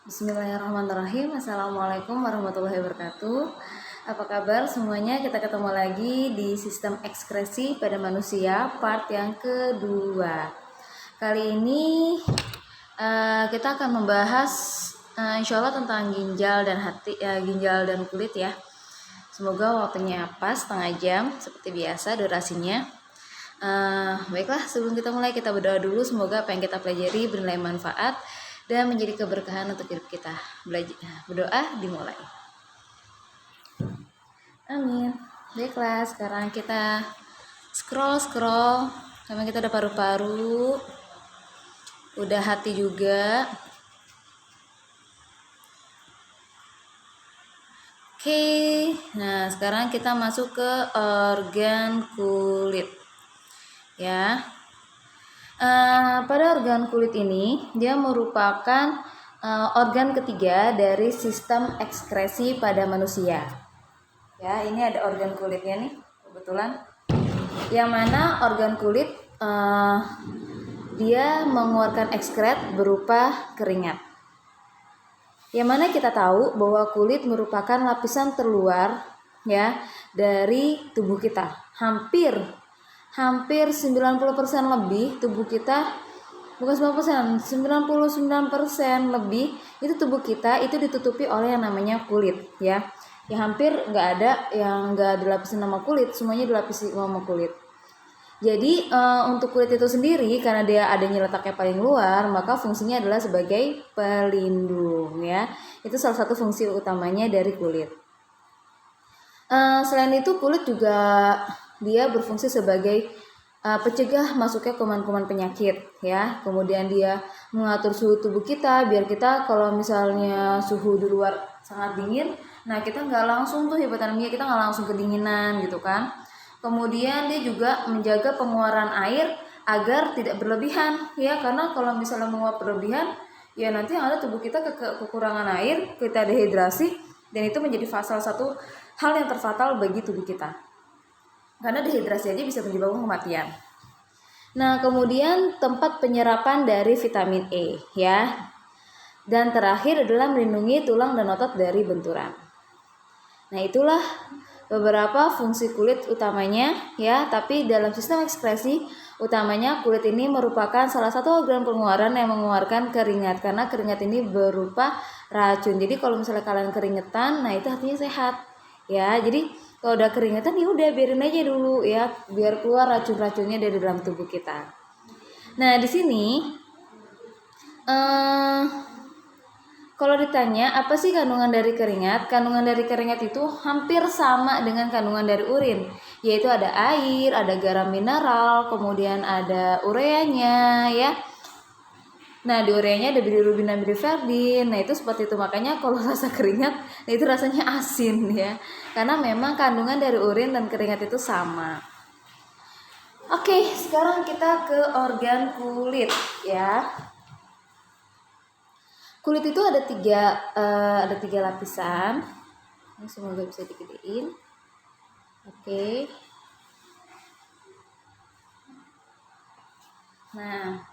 Bismillahirrahmanirrahim. Assalamualaikum warahmatullahi wabarakatuh. Apa kabar semuanya? Kita ketemu lagi di sistem ekskresi pada manusia part yang kedua. Kali ini kita akan membahas insya Allah tentang ginjal dan hati, ginjal dan kulit ya. Semoga waktunya pas setengah jam seperti biasa durasinya. Baiklah, sebelum kita mulai kita berdoa dulu. Semoga apa yang kita pelajari bernilai manfaat dan menjadi keberkahan untuk hidup kita. Berdoa dimulai. Amin. Baiklah, sekarang kita scroll sampai kita udah paru-paru, udah hati juga. Oke, nah sekarang kita masuk ke organ kulit ya. Pada organ kulit ini dia merupakan organ ketiga dari sistem ekskresi pada manusia. Ya, ini ada organ kulitnya nih kebetulan. Yang mana organ kulit dia mengeluarkan ekskret berupa keringat. Yang mana kita tahu bahwa kulit merupakan lapisan terluar ya dari tubuh kita. Hampir 99% lebih tubuh kita, bukan 90%, 99% lebih itu tubuh kita itu ditutupi oleh yang namanya kulit ya. Ya hampir nggak ada yang nggak dilapisi sama kulit, semuanya dilapisi sama kulit. Jadi untuk kulit itu sendiri karena dia adanya letaknya paling luar, maka fungsinya adalah sebagai pelindung ya. Itu salah satu fungsi utamanya dari kulit. Selain itu kulit juga dia berfungsi sebagai pencegah masuknya kuman-kuman penyakit ya. Kemudian dia mengatur suhu tubuh kita biar kita kalau misalnya suhu di luar sangat dingin, nah kita nggak langsung tuh hipotermia, kita nggak langsung kedinginan gitu kan. Kemudian dia juga menjaga pengeluaran air agar tidak berlebihan ya, karena kalau misalnya menguap berlebihan ya nanti ada tubuh kita kekurangan air, kita dehidrasi, dan itu menjadi salah satu hal yang terfatal bagi tubuh kita. Karena dehidrasi aja bisa menyebabkan kematian. Nah, kemudian tempat penyerapan dari vitamin E ya. Dan terakhir adalah melindungi tulang dan otot dari benturan. Nah, itulah beberapa fungsi kulit utamanya ya, tapi dalam sistem ekskresi utamanya kulit ini merupakan salah satu organ pengeluaran yang mengeluarkan keringat, karena keringat ini berupa racun. Jadi kalau misalnya kalian keringetan, nah itu artinya sehat ya. Jadi kalau udah keringetan ya udah biarin aja dulu ya, biar keluar racun-racunnya dari dalam tubuh kita. Nah di sini kalau ditanya apa sih kandungan dari keringat? Kandungan dari keringat itu hampir sama dengan kandungan dari urin, yaitu ada air, ada garam mineral, kemudian ada ureanya ya. Nah di ureanya ada bilirubin dan biliverdin. Nah itu seperti itu, makanya kalau rasa keringat nah itu rasanya asin ya, karena memang kandungan dari urin dan keringat itu sama. Oke, sekarang kita ke organ kulit ya. Kulit itu ada tiga lapisan. Ini semoga bisa digedein. Oke. Nah,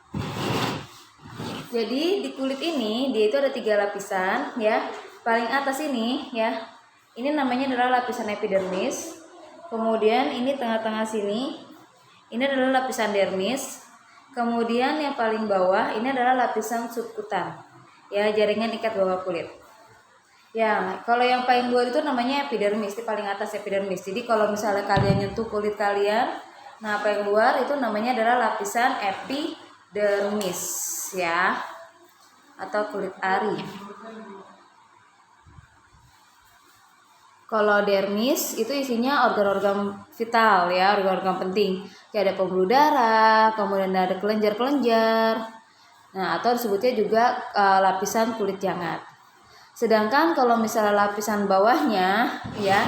jadi di kulit ini dia itu ada 3 lapisan ya. Paling atas ini ya, ini namanya adalah lapisan epidermis. Kemudian ini tengah-tengah sini, ini adalah lapisan dermis. Kemudian yang paling bawah ini adalah lapisan subkutan ya, jaringan ikat bawah kulit. Ya, kalau yang paling luar itu namanya epidermis, di paling atas epidermis. Jadi kalau misalnya kalian nyentuh kulit kalian, nah paling luar itu namanya adalah lapisan epidermis ya, atau kulit ari. Kalau dermis itu isinya organ-organ vital ya, organ-organ penting. Kayak ada pembuluh darah, kemudian ada kelenjar-kelenjar. Nah, atau disebutnya juga lapisan kulit hangat. Sedangkan kalau misalnya lapisan bawahnya ya,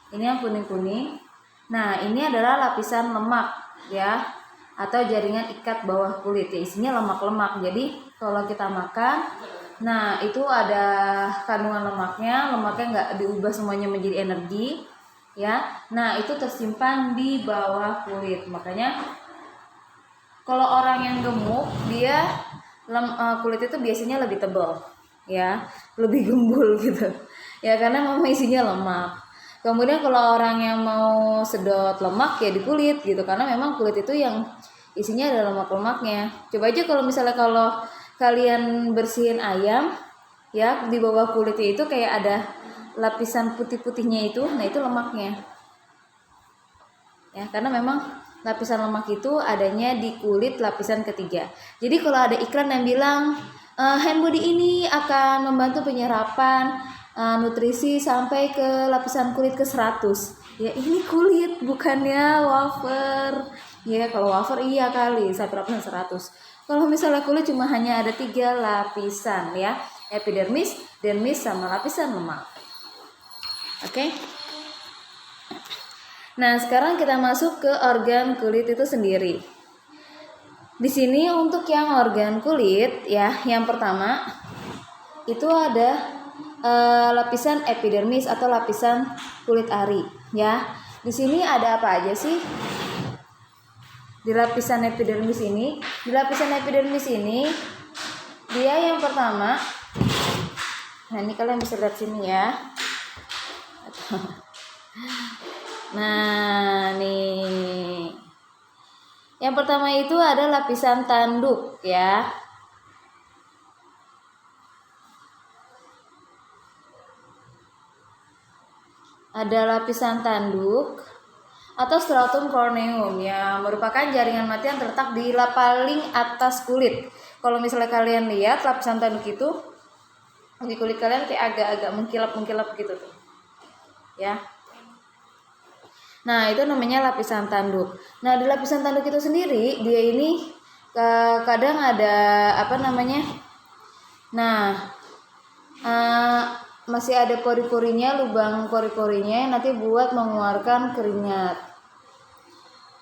ini yang kuning-kuning. Nah, ini adalah lapisan lemak ya, atau jaringan ikat bawah kulit ya, isinya lemak-lemak. Jadi kalau kita makan, nah itu ada kandungan lemaknya nggak diubah semuanya menjadi energi ya. Nah itu tersimpan di bawah kulit. Makanya kalau orang yang gemuk dia kulit itu biasanya lebih tebal ya, lebih gembul gitu. Ya karena memang isinya lemak. Kemudian kalau orang yang mau sedot lemak ya di kulit gitu, karena memang kulit itu yang isinya ada lemak-lemaknya. Coba aja kalau misalnya kalau kalian bersihin ayam, ya di bawah kulitnya itu kayak ada lapisan putih-putihnya itu, nah itu lemaknya. Ya, karena memang lapisan lemak itu adanya di kulit lapisan ketiga. Jadi kalau ada iklan yang bilang hand body ini akan membantu penyerapan nutrisi sampai ke lapisan kulit ke 100. Ya ini kulit bukannya wafer. Ya kalau wafer iya kali sampai lapisan 100. Kalau misalnya kulit cuma hanya ada 3 lapisan ya, epidermis, dermis sama lapisan lemak. Oke. Nah, sekarang kita masuk ke organ kulit itu sendiri. Di sini untuk yang organ kulit ya, yang pertama itu ada lapisan epidermis atau lapisan kulit ari ya. Di sini ada apa aja sih? Di lapisan epidermis ini, dia yang pertama. Nah, ini kalian bisa lihat sini ya. Nah, nih. Yang pertama itu ada lapisan tanduk ya. Ada lapisan tanduk atau stratum corneum yang merupakan jaringan mati yang terletak di paling atas kulit. Kalau misalnya kalian lihat lapisan tanduk itu di kulit kalian kayak agak-agak mengkilap gitu tuh. Ya. Nah, itu namanya lapisan tanduk. Nah, di lapisan tanduk itu sendiri dia ini kadang ada apa namanya? Nah, masih ada pori-porinya, lubang pori-porinya nanti buat mengeluarkan keringat.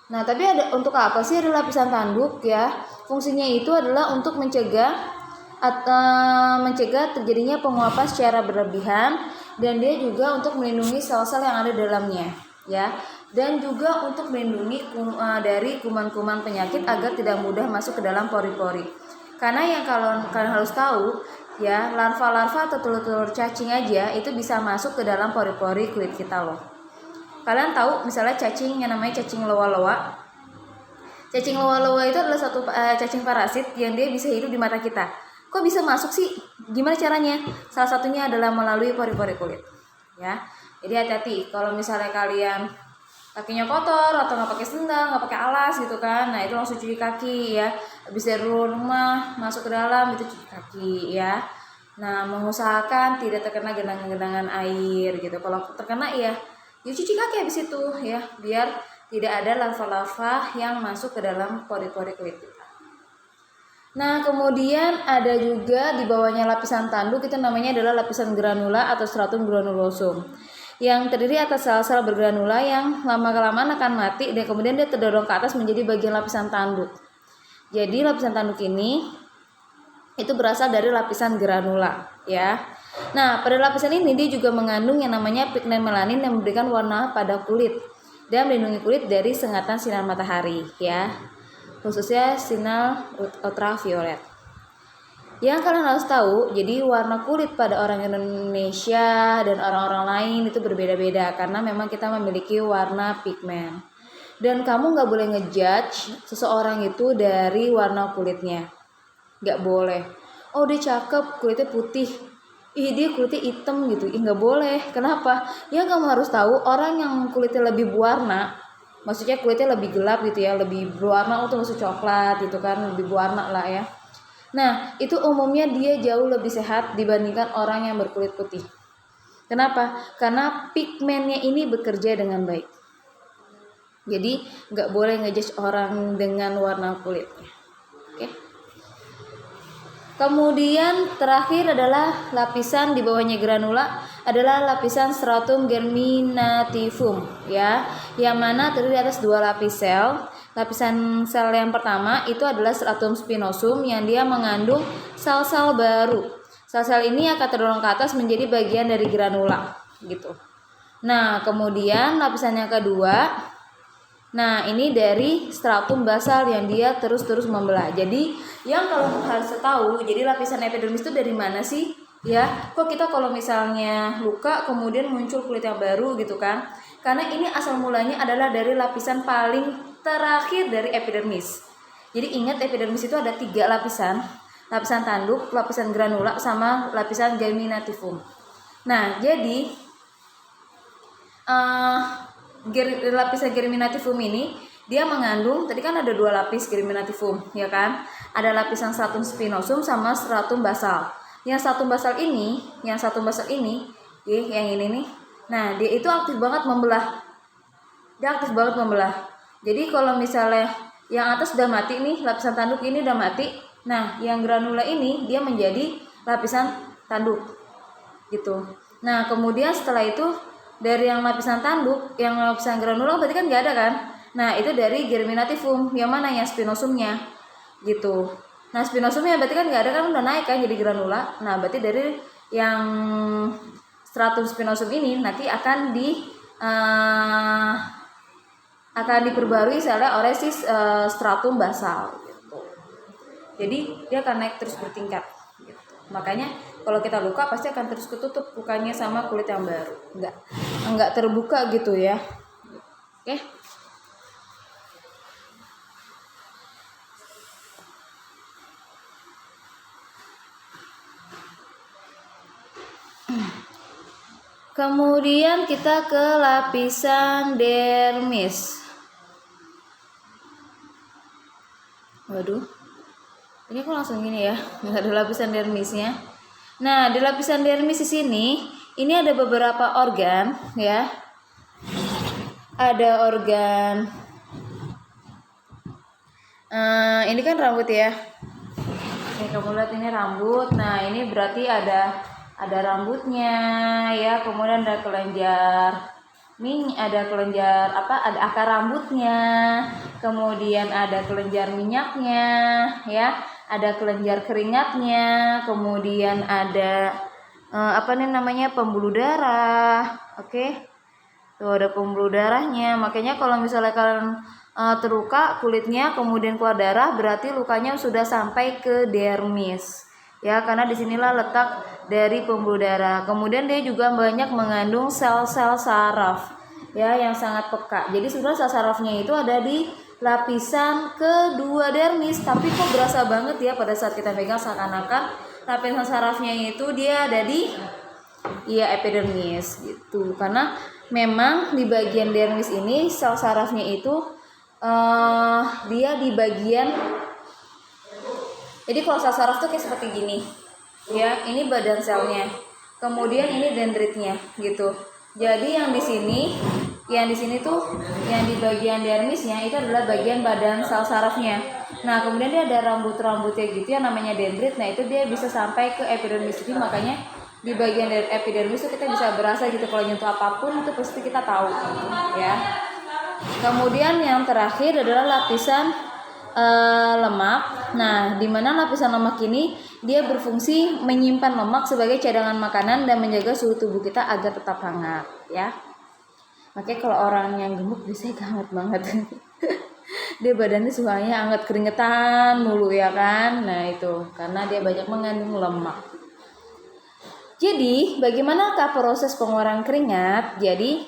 Nah, tapi untuk apa sih ada lapisan tanduk ya? Fungsinya itu adalah untuk mencegah terjadinya penguapan secara berlebihan, dan dia juga untuk melindungi sel-sel yang ada di dalamnya ya, dan juga untuk melindungi dari kuman-kuman penyakit agar tidak mudah masuk ke dalam pori-pori. Karena yang kalian harus tahu ya, larva-larva atau telur-telur cacing aja itu bisa masuk ke dalam pori-pori kulit kita loh. Kalian tahu misalnya cacing yang namanya cacing loa-loa. Cacing loa-loa itu adalah satu cacing parasit yang dia bisa hidup di mata kita. Kok bisa masuk sih? Gimana caranya? Salah satunya adalah melalui pori-pori kulit. Ya, jadi hati-hati kalau misalnya kalian kakinya kotor atau nggak pakai sendal, nggak pakai alas gitu kan, nah itu langsung cuci kaki ya. Habis dari rumah masuk ke dalam itu cuci kaki ya. Nah, mengusahakan tidak terkena genangan-genangan air gitu. Kalau terkena ya cuci kaki habis itu ya, biar tidak ada larva-larva yang masuk ke dalam pori-pori kulit kita. Nah, kemudian ada juga di bawahnya lapisan tanduk itu namanya adalah lapisan granula atau stratum granulosum, yang terdiri atas sel-sel bergranula yang lama-kelamaan akan mati dan kemudian dia terdorong ke atas menjadi bagian lapisan tanduk. Jadi lapisan tanduk ini itu berasal dari lapisan granula ya. Nah, pada lapisan ini dia juga mengandung yang namanya pigmen melanin yang memberikan warna pada kulit dan melindungi kulit dari sengatan sinar matahari ya, khususnya sinar ultraviolet. Yang kalian harus tahu, jadi warna kulit pada orang Indonesia dan orang-orang lain itu berbeda-beda karena memang kita memiliki warna pigmen. Dan kamu nggak boleh ngejudge seseorang itu dari warna kulitnya, nggak boleh. Oh dia cakep, kulitnya putih, dia kulitnya hitam gitu, nggak boleh. Kenapa? Ya kamu harus tahu orang yang kulitnya lebih berwarna, maksudnya kulitnya lebih gelap gitu ya, lebih berwarna untuk maksud coklat gitu kan, lebih berwarna lah ya. Nah, itu umumnya dia jauh lebih sehat dibandingkan orang yang berkulit putih. Kenapa? Karena pigmennya ini bekerja dengan baik. Jadi, nggak boleh ngejudge orang dengan warna kulitnya. Oke. Kemudian terakhir adalah lapisan di bawahnya granula adalah lapisan stratum germinativum ya, yang mana terdiri atas 2 lapis sel. Lapisan sel yang pertama itu adalah stratum spinosum yang dia mengandung sel-sel baru. Sel-sel ini akan terdorong ke atas menjadi bagian dari granula gitu. Nah, kemudian lapisan yang kedua, nah ini dari stratum basal yang dia terus-terus membelah. Jadi yang kalau harus tahu, jadi lapisan epidermis itu dari mana sih? Ya, kok kita kalau misalnya luka kemudian muncul kulit yang baru gitu kan? Karena ini asal mulanya adalah dari lapisan paling terakhir dari epidermis. Jadi ingat epidermis itu ada 3 lapisan. Lapisan tanduk, lapisan granula, sama lapisan germinativum. Nah, jadi lapisan germinativum ini dia mengandung, tadi kan ada 2 lapis germinativum, ya kan? Ada lapisan stratum spinosum sama stratum basal. Yang stratum basal ini, yang ini nih. Nah, dia itu aktif banget membelah. Jadi kalau misalnya yang atas udah mati nih, lapisan tanduk ini udah mati. Nah, yang granula ini dia menjadi lapisan tanduk. Gitu. Nah, kemudian setelah itu dari yang lapisan tanduk, yang lapisan granula berarti kan nggak ada kan? Nah, itu dari germinativum, yang mana yang spinosumnya, gitu. Nah, spinosumnya berarti kan nggak ada kan, udah naik kan jadi granula. Nah, berarti dari yang stratum spinosum ini nanti akan diperbarui oleh si stratum basal, gitu. Jadi dia akan naik terus bertingkat. Gitu. Makanya kalau kita luka pasti akan terus ketutup lukanya sama kulit yang baru, nggak terbuka gitu ya. Oke. Kemudian kita ke lapisan dermis. Waduh, ini kok langsung gini ya, nggak ada lapisan dermisnya. Nah, di lapisan dermis di sini, ini ada beberapa organ ya. Ada organ, ini kan rambut ya. Oke, kamu lihat ini rambut. Nah, ini berarti ada rambutnya ya, kemudian ada kelenjar ada akar rambutnya, kemudian ada kelenjar minyaknya ya, ada kelenjar keringatnya, kemudian ada pembuluh darah. Oke. Tuh ada pembuluh darahnya. Makanya kalau misalnya kalian terluka kulitnya kemudian keluar darah, berarti lukanya sudah sampai ke dermis. Ya, karena disinilah letak dari pembuluh darah. Kemudian dia juga banyak mengandung sel-sel saraf ya yang sangat peka. Jadi sebenarnya sel sarafnya itu ada di lapisan kedua dermis, tapi kok berasa banget ya pada saat kita pegang seakan-akan lapisan sarafnya itu dia ada di epidermis gitu. Karena memang di bagian dermis ini sel sarafnya itu dia di bagian. Jadi kalau sel saraf tuh kayak seperti gini, ya ini badan selnya, kemudian ini dendritnya, gitu. Jadi yang di sini tuh, yang di bagian dermisnya itu adalah bagian badan sel sarafnya. Nah kemudian dia ada rambut-rambutnya gitu, yang namanya dendrit. Nah itu dia bisa sampai ke epidermis. Jadi makanya di bagian epidermis itu kita bisa berasa gitu, kalau nyentuh apapun itu pasti kita tahu, ya. Kemudian yang terakhir adalah lapisan lemak. Nah, di mana lapisan lemak ini dia berfungsi menyimpan lemak sebagai cadangan makanan dan menjaga suhu tubuh kita agar tetap hangat, ya. Makanya kalau orang yang gemuk biasanya hangat banget. Dia badannya sukanya hangat, keringetan mulu ya kan. Nah, itu karena dia banyak mengandung lemak. Jadi, bagaimanakah proses pengeluaran keringat? Jadi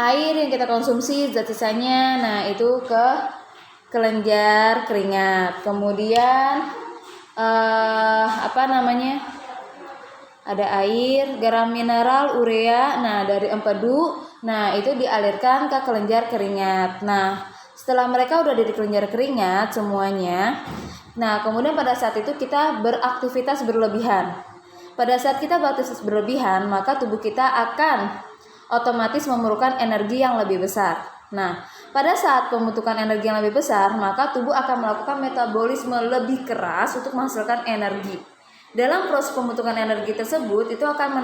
air yang kita konsumsi zat sisanya, nah itu ke kelenjar keringat. Kemudian ada air, garam mineral, urea. Nah dari empedu, nah itu dialirkan ke kelenjar keringat. Nah setelah mereka udah di kelenjar keringat semuanya, nah kemudian pada saat itu kita beraktivitas berlebihan. Pada saat kita beraktivitas berlebihan, maka tubuh kita akan otomatis memerlukan energi yang lebih besar. Nah, pada saat pembentukan energi yang lebih besar, maka tubuh akan melakukan metabolisme lebih keras untuk menghasilkan energi. Dalam proses pembentukan energi tersebut, itu akan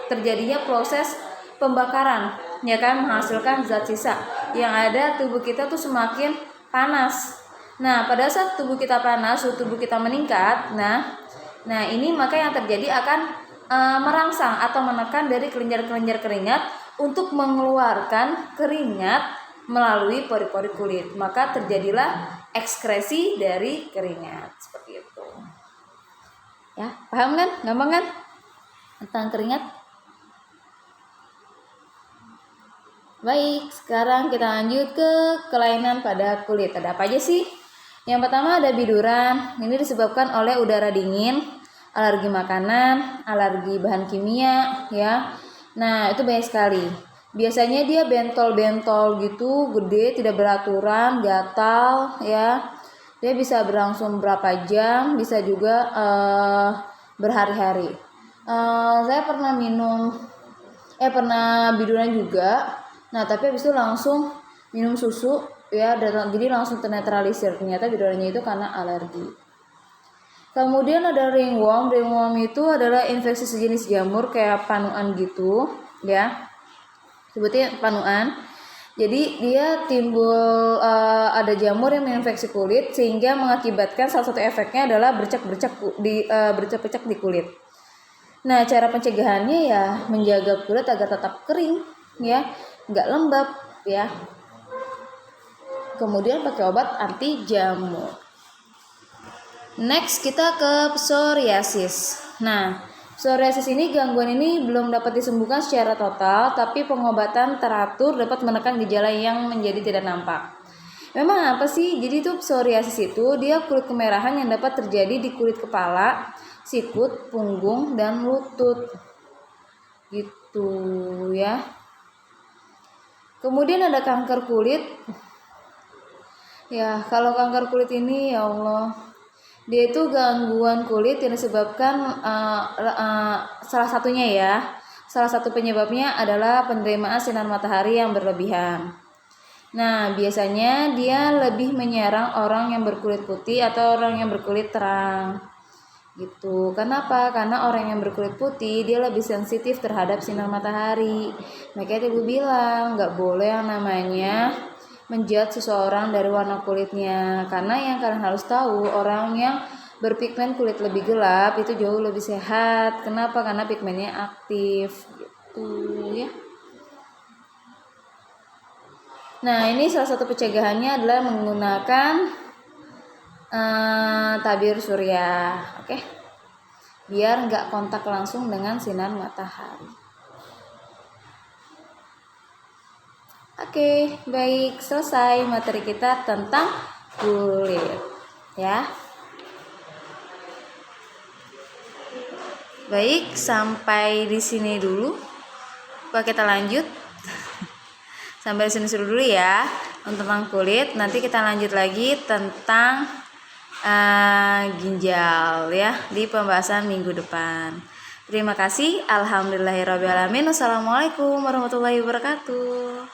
terjadinya proses pembakaran, ya kan, menghasilkan zat sisa. Yang ada tubuh kita tuh semakin panas. Nah, pada saat tubuh kita panas, suhu tubuh kita meningkat. Nah ini maka yang terjadi akan merangsang atau menekan dari kelenjar-kelenjar keringat untuk mengeluarkan keringat melalui pori-pori kulit. Maka terjadilah ekskresi dari keringat seperti itu. Ya, paham kan? Gampang kan? Tentang keringat. Baik, sekarang kita lanjut ke kelainan pada kulit. Ada apa aja sih? Yang pertama ada biduran. Ini disebabkan oleh udara dingin, alergi makanan, alergi bahan kimia, ya. Nah, itu banyak sekali. Biasanya dia bentol-bentol gitu, gede, tidak beraturan, gatal, ya. Dia bisa berlangsung berapa jam, bisa juga berhari-hari. Saya pernah pernah biduran juga. Nah, tapi habis itu langsung minum susu, ya, dan jadi langsung ternetralisir. Ternyata bidurannya itu karena alergi. Kemudian ada ringworm. Ringworm itu adalah infeksi sejenis jamur kayak panuan gitu, ya. Sebutnya panuan. Jadi dia timbul ada jamur yang menginfeksi kulit sehingga mengakibatkan salah satu efeknya adalah bercak-bercak di kulit. Nah, cara pencegahannya ya menjaga kulit agar tetap kering, ya, nggak lembab, ya. Kemudian pakai obat anti jamur. Next kita ke psoriasis. Nah, psoriasis ini, gangguan ini belum dapat disembuhkan secara total, tapi pengobatan teratur dapat menekan gejala yang menjadi tidak nampak. Memang apa sih? Jadi itu psoriasis itu dia kulit kemerahan yang dapat terjadi di kulit kepala, sikut, punggung, dan lutut. Gitu ya. Kemudian ada kanker kulit. Ya, kalau kanker kulit ini ya Allah, dia itu gangguan kulit yang disebabkan salah satu penyebabnya adalah penerimaan sinar matahari yang berlebihan. Nah, biasanya dia lebih menyerang orang yang berkulit putih atau orang yang berkulit terang. Gitu. Kenapa? Karena orang yang berkulit putih dia lebih sensitif terhadap sinar matahari. Makanya ibu bilang nggak boleh yang namanya menjudge seseorang dari warna kulitnya. Karena yang kalian harus tahu, orang yang berpigmen kulit lebih gelap itu jauh lebih sehat. Kenapa? Karena pigmennya aktif. Gitu ya. Nah, ini salah satu pencegahannya adalah menggunakan tabir surya, oke? Biar nggak kontak langsung dengan sinar matahari. Oke, baik, selesai materi kita tentang kulit, ya. Baik, sampai di sini dulu. Pak, kita lanjut. Sampai sini dulu ya tentang kulit. Nanti kita lanjut lagi tentang ginjal ya di pembahasan minggu depan. Terima kasih. Alhamdulillahirrahmanirrahim. Wassalamualaikum warahmatullahi wabarakatuh.